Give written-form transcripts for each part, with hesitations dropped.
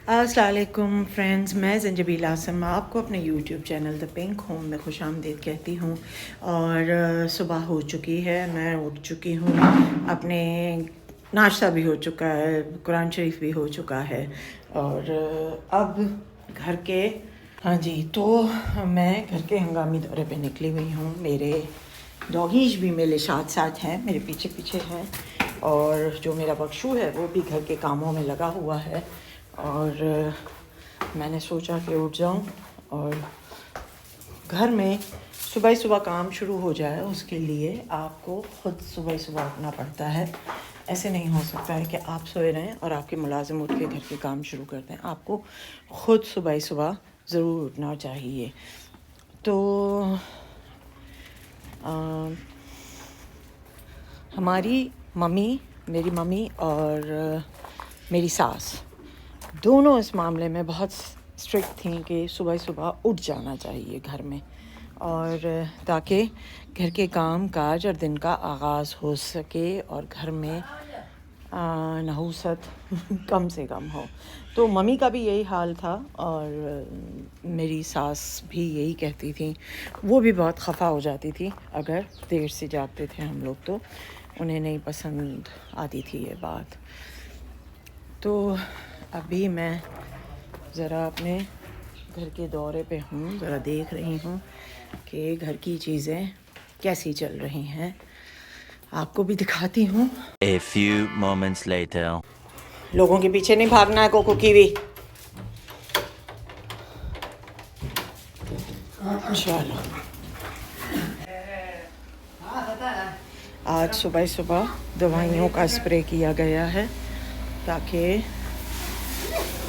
अस्सलाम वालेकुम फ्रेंड्स, मैं ज़ंजबील आसम आपको अपने YouTube channel the pink home में खुशामदीद कहती हूँ। और सुबह हो चुकी है, मैं उठ चुकी हूँ, अपने नाश्ता भी हो चुका है, कुरान शरीफ भी हो चुका है। और अब घर के हाँ जी, तो मैं घर के हंगामी दौरे पे निकली हुई हूँ। मेरे डॉगीज भी मेरे साथ साथ हैं, मेरे पीछे पीछे हैं। और जो मेरा बख्शू है वो भी घर के कामों में लगा हुआ है। और मैंने सोचा कि उठ जाऊं और घर में सुबह सुबह काम शुरू हो जाए। उसके लिए आपको ख़ुद सुबह सुबह उठना पड़ता है। ऐसे नहीं हो सकता है कि आप सोए रहें और आपके मुलाजिम उठ के घर के काम शुरू कर दें। आपको ख़ुद सुबह सुबह ज़रूर उठना चाहिए। तो हमारी मम्मी, मेरी मम्मी और मेरी सास दोनों इस मामले में बहुत स्ट्रिक्ट थी कि सुबह सुबह उठ जाना चाहिए घर में, और ताकि घर के काम काज और दिन का आगाज़ हो सके और घर में नहूसत कम से कम हो। तो मम्मी का भी यही हाल था और मेरी सास भी यही कहती थी। वो भी बहुत खफा हो जाती थी अगर देर से जागते थे हम लोग, तो उन्हें नहीं पसंद आती थी ये बात। तो अभी मैं ज़रा अपने घर के दौरे पे हूँ, ज़रा देख रही हूँ कि घर की चीज़ें कैसी चल रही हैं, आपको भी दिखाती हूँ। A few moments later. लोगों के पीछे नहीं भागना है कोको कीवी। चलो, आज सुबह सुबह दवाइयों का स्प्रे किया गया है ताकि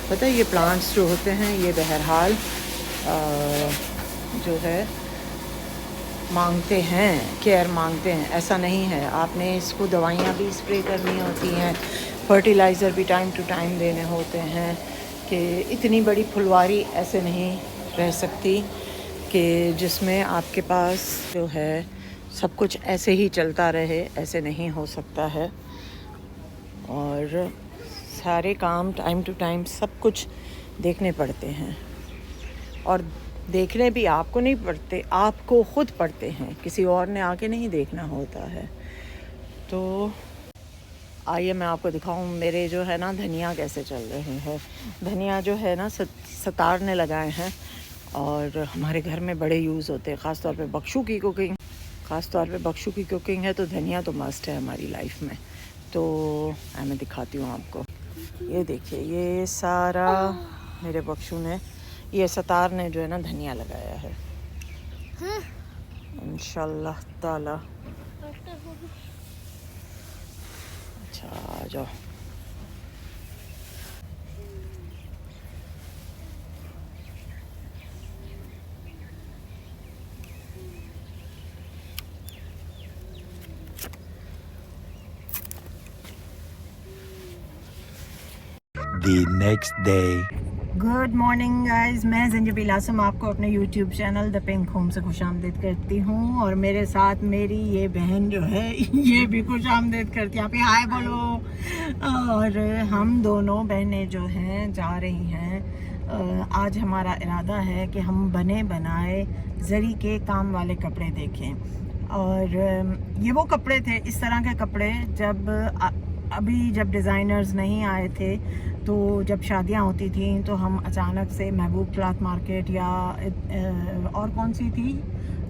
पता है ये प्लांट्स जो होते हैं ये बहरहाल जो है मांगते हैं, केयर मांगते हैं। ऐसा नहीं है, आपने इसको दवाइयाँ भी स्प्रे करनी होती हैं, फर्टिलाइज़र भी टाइम टू टाइम देने होते हैं। कि इतनी बड़ी फुलवारी ऐसे नहीं रह सकती कि जिसमें आपके पास जो है सब कुछ ऐसे ही चलता रहे, ऐसे नहीं हो सकता है। और सारे काम टाइम टू टाइम सब कुछ देखने पड़ते हैं, और देखने भी आपको नहीं पड़ते, आपको ख़ुद पड़ते हैं, किसी और ने आके नहीं देखना होता है। तो आइए मैं आपको दिखाऊं मेरे जो है ना धनिया कैसे चल रहे हैं। धनिया जो है ना सतार ने लगाए हैं और हमारे घर में बड़े यूज़ होते हैं, ख़ास तौर पे बख्शू की कुकिंग है तो धनिया तो मस्ट है हमारी लाइफ में। तो मैं दिखाती हूँ आपको। ये देखिए, ये सारा मेरे बख्शू ने, ये सतार ने जो है ना धनिया लगाया है। इंशाल्लाह ताला। अच्छा, आ जाओ। The next day. Good morning guys, मैं ज़ंजबील आसम आपको अपने YouTube channel the pink home से खुशामदीद करती हूँ। और मेरे साथ मेरी ये बहन जो है ये भी खुशामदीद करती है। आप हाय बोलो। और हम दोनों बहनें जो हैं जा रही हैं। आज हमारा इरादा है कि हम बने बनाए जरी के काम वाले कपड़े देखें। और ये वो कपड़े थे, इस तरह के कपड़े जब डिज़ाइनर्स नहीं आए थे, तो जब शादियां होती थी तो हम अचानक से महबूब क्लॉथ मार्केट या और कौन सी थी,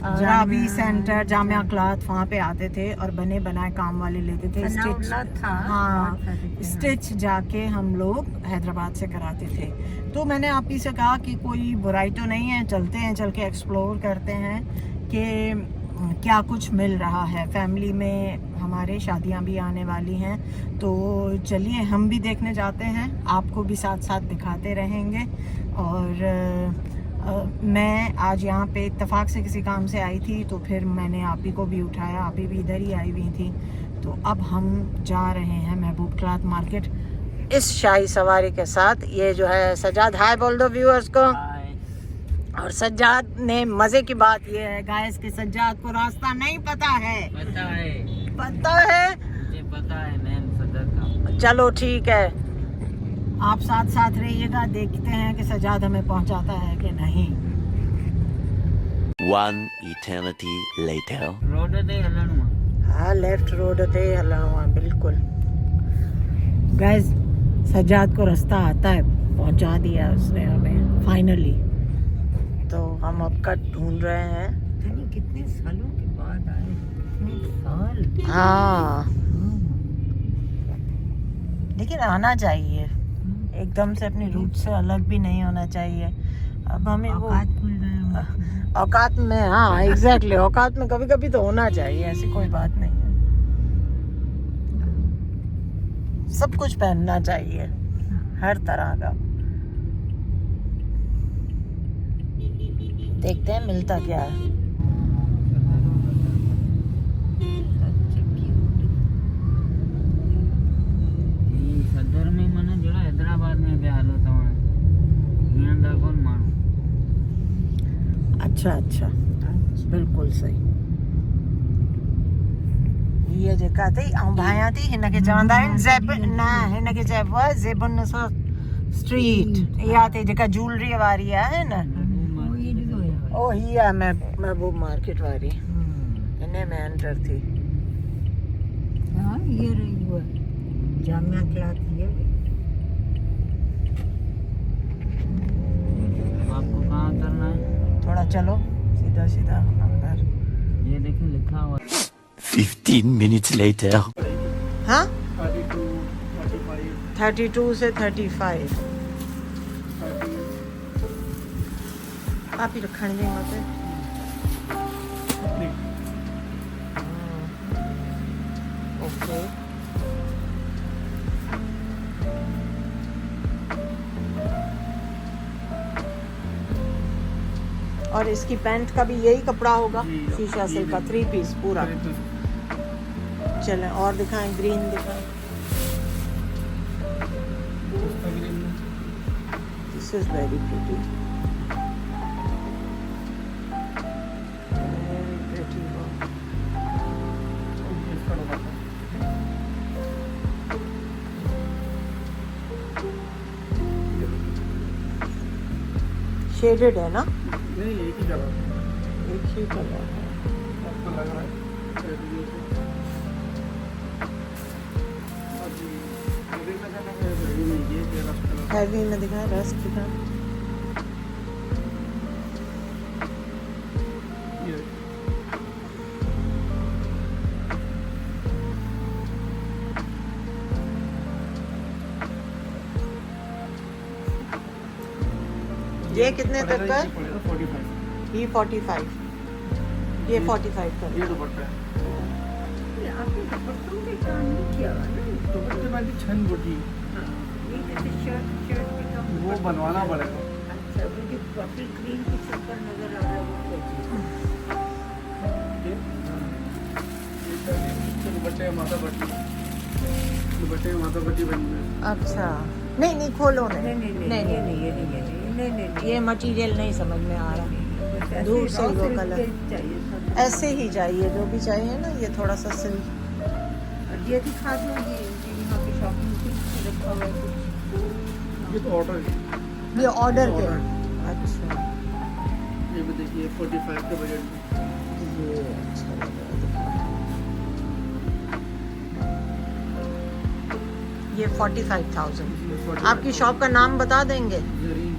राबी सेंटर, जामिया क्लॉथ, वहाँ पे आते थे और बने बनाए काम वाले लेते थे। स्टिच जाके हम लोग हैदराबाद से कराते थे। तो मैंने आप ही से कहा कि कोई बुराई तो नहीं है, चलते हैं, चल के एक्सप्लोर करते हैं कि क्या कुछ मिल रहा है। फैमिली में हमारे शादियां भी आने वाली हैं, तो चलिए हम भी देखने जाते हैं, आपको भी साथ साथ दिखाते रहेंगे। और मैं आज यहाँ पे इत्तेफाक से किसी काम से आई थी, तो फिर मैंने आप ही को भी उठाया, आप ही भी इधर ही आई हुई थी। तो अब हम जा रहे हैं महबूब क्लॉथ मार्केट इस शाही सवारी के साथ। ये जो है सज्जाद, हाय बोल दो व्यूअर्स को। और सज्जाद ने, मज़े की बात ये है गाइस कि सज्जाद को रास्ता नहीं पता है। पता है मुझे पता है, मैम सदर का। चलो ठीक है। आप साथ साथ रहिएगा, देखते हैं कि सजाद हमें पहुंचाता है कि नहीं। One eternity later. रोड ते हलणो हाँ, लेफ्ट रोड ते हलणो है, बिल्कुल। गाइस, सजाद को रास्ता आता है, पहुंचा दिया उसने हमें फाइनली। तो हम अब कट ढूंढ रहे हैं। कितने सालों के बाद आए, कितने साल। हाँ, लेकिन आना चाहिए, एकदम से अपनी रूट से अलग भी नहीं होना चाहिए। अब हमें वो औकात में, हाँ एग्जैक्टली, औकात में कभी कभी तो होना चाहिए, ऐसी कोई बात नहीं है। सब कुछ पहनना चाहिए, हर तरह का। देखते हैं मिलता क्या है। सदर में मने जरा हैदराबाद में भी हालो तवा हिंदा कोन मानो। अच्छा, बिल्कुल सही। ये जेका थी ऐं भाया थी, हिन खे चवंदा आहिनि ज़ेबन, न हिन खे चइबो आहे ज़ेबन स्ट्रीट। इहा थी जेका ज्वेलरी वारी आहे न, ओ ही आहे महबूब मार्केट वारी, हिन में एंटर थी। हां ये रही हुआ जामिया क्लास ये। आपको कहाँ उतरना है? थोड़ा चलो सीधा सीधा अंदर। ये देखिए लिखा हुआ 15 minutes later. हाँ, 32 से 35 आप ही रखण जी मत। ओके, और इसकी पैंट का भी यही कपड़ा होगा, शीशा सिल्क का 3 पीस पूरा। चलें और दिखाएं, ग्रीन दिखाएं। This is very pretty, very pretty. Shaded है ना? नहीं, एक ही कलर, एक ही कलर है। आपको लग रहा है हैवी में दिखा, रस्ट दिखा। ये कितने तक का है? 45। ये 45, ये 45 का। ये दुपट्टा है, आपके दुपट्टों के काम नहीं किया हुआ ना। दुपट्टे में भी छन बुटी, ये जैसे शर्ट के काम वो बनवाना पड़ेगा। अच्छा, मुझे बॉटल ग्रीन की चक्कर नजर आ रहा है, वो ये दुपट्टे में माथा पट्टी, दुपट्टे में माथा पट्टी बनी हुई है। अच्छा, नहीं खोलो नहीं, नहीं ये मटेरियल नहीं समझ में आ रहा। दूर से वो कलर चाहिए, ऐसे ही चाहिए, जो भी चाहिए ना, ये थोड़ा सा सिल्क। ये दिखा दो, ये यहाँ पे शॉपिंग कुछ रखा हुआ है कुछ। ये तो ऑर्डर है, ये ऑर्डर के। Order। अच्छा, ये भी देखिए 45 के बजट में। ये अच्छा लग रहा है दिखा। ये 45,000। आपकी शॉप का नाम बता देंगे? जरीन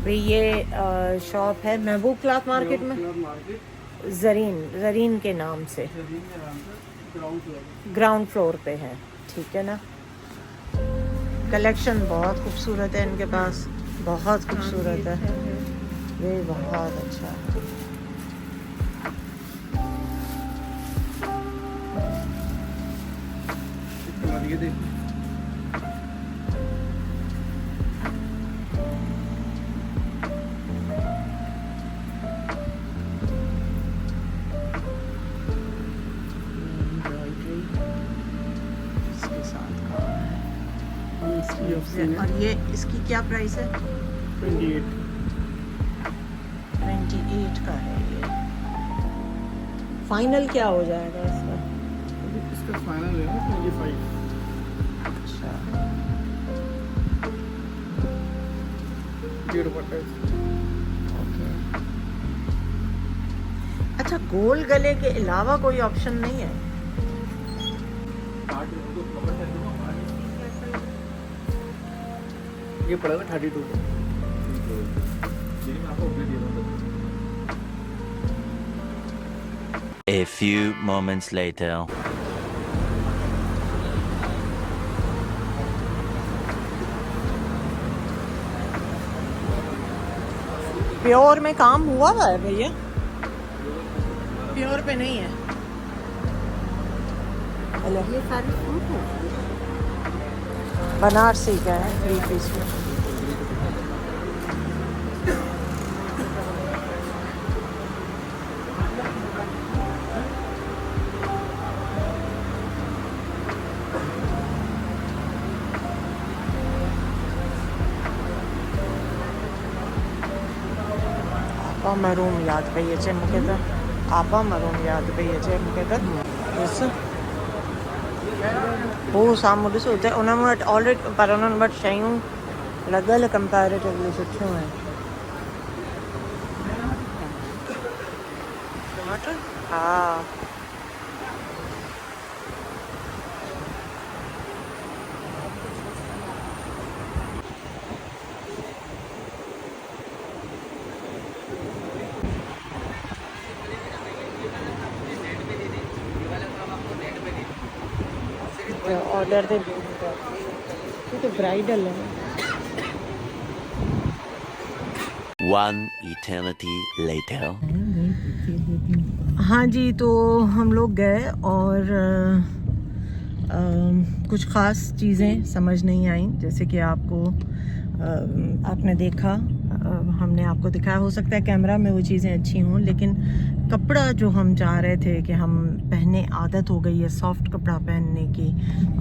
भाई ये शॉप है महबूब क्लॉथ मार्केट में, मार्केट, जरीन के नाम से, जरीन के नाम से ग्राउंड फ्लोर। ग्राउंड फ्लोर पे है, ठीक है ना। कलेक्शन बहुत खूबसूरत है इनके पास, बहुत खूबसूरत है, ये बहुत अच्छा है। ये देखिए, इसके साथ का है। ये ऑप्शन है। और ये इसकी क्या प्राइस है? 28। 28 का है ये। फाइनल क्या हो जाएगा इसका? इसका फाइनल है ना 25। अच्छा, ये दुपट्टा है इसका। ओके। अच्छा, गोल गले के अलावा कोई ऑप्शन नहीं है? ये पड़ेगा 32 का। A few moments later. Pure में काम हुआ हुआ है भैया? प्योर पे नहीं है। हेलो, ये सारे सूट हैं। बनारसी का है 3 पीस में। आपा मरूम याद पैयचे मुके तर आपा मरूम याद पैयचे मुके तर ॾिस हू साम्हूं ॾिसो हुते उन वटि ऑलरेडी पर उन्हनि वटि शयूं लॻल कंपेरेटिवली सुठियूं आहिनि। टमाटर? हा। ऑर्डर दे तो ब्राइडल है। One eternity later. हाँ जी, तो हम लोग गए और कुछ ख़ास चीज़ें समझ नहीं आई, जैसे कि आपने देखा, हमने आपको दिखाया। हो सकता है कैमरा में वो चीज़ें अच्छी हों, लेकिन कपड़ा जो हम चाह रहे थे कि हम पहने, आदत हो गई है सॉफ्ट कपड़ा पहनने की,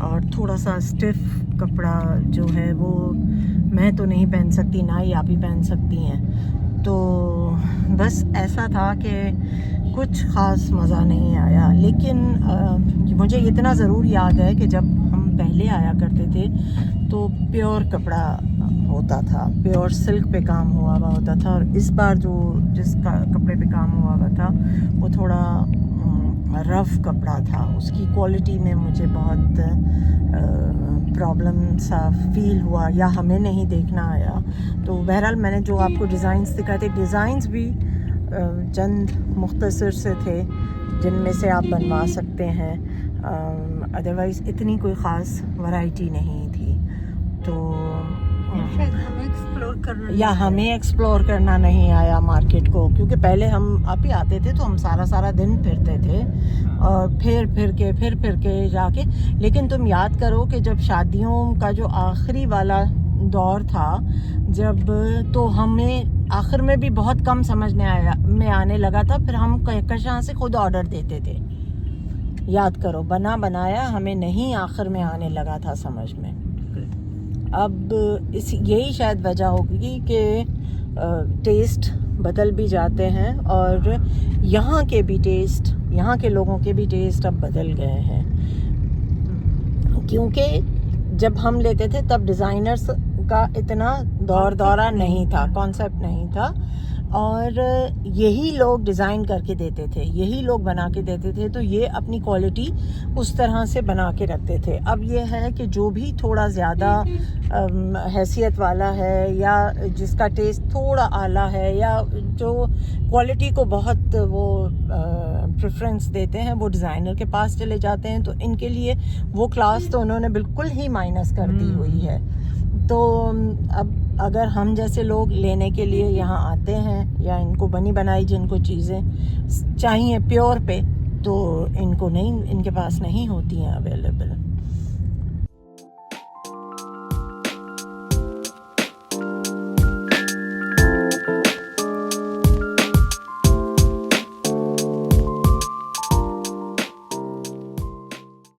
और थोड़ा सा स्टिफ कपड़ा जो है वो मैं तो नहीं पहन सकती, ना ही आप ही पहन सकती हैं। तो बस ऐसा था कि कुछ ख़ास मज़ा नहीं आया। लेकिन मुझे इतना ज़रूर याद है कि जब हम पहले आया करते थे तो प्योर कपड़ा होता था, प्योर सिल्क पे काम हुआ हुआ होता था, और इस बार जिस कपड़े पे काम हुआ हुआ था वो थोड़ा रफ़ कपड़ा था। उसकी क्वालिटी में मुझे बहुत प्रॉब्लम सा फील हुआ, या हमें नहीं देखना आया। तो बहरहाल मैंने जो आपको डिज़ाइंस दिखाए थे, डिज़ाइंस भी चंद मुख्तसर से थे जिनमें से आप बनवा सकते हैं, अदरवाइज़ इतनी कोई ख़ास वैरायटी नहीं थी। तो हमें एक्सप्लोर करना नहीं आया मार्केट को, क्योंकि पहले हम आप ही आते थे तो हम सारा दिन फिरते थे, और फिर के जाके। लेकिन तुम याद करो कि जब शादियों का जो आखिरी वाला दौर था, जब तो हमें आखिर में भी बहुत कम समझने आने लगा था, फिर हम कहकशां से खुद ऑर्डर देते थे। याद करो, बनाया हमें नहीं आखिर में आने लगा था समझ में। अब यही शायद वजह होगी कि टेस्ट बदल भी जाते हैं, और यहाँ के भी टेस्ट, यहाँ के लोगों के भी टेस्ट अब बदल गए हैं। क्योंकि जब हम लेते थे तब डिज़ाइनर्स का इतना दौरा नहीं था, कॉन्सेप्ट नहीं था, और यही लोग डिज़ाइन करके देते थे, यही लोग बना के देते थे, तो ये अपनी क्वालिटी उस तरह से बना के रखते थे। अब ये है कि जो भी थोड़ा ज़्यादा हैसियत वाला है, या जिसका टेस्ट थोड़ा आला है, या जो क्वालिटी को बहुत वो प्रेफरेंस देते हैं, वो डिज़ाइनर के पास चले जाते हैं। तो इनके लिए वो क्लास तो उन्होंने बिल्कुल ही माइनस कर दी हुई है। तो अब अगर हम जैसे लोग लेने के लिए यहाँ आते हैं, या इनको बनी बनाई जिनको चीज़ें चाहिए प्योर पे, तो इनको नहीं, इनके पास नहीं होती हैं अवेलेबल।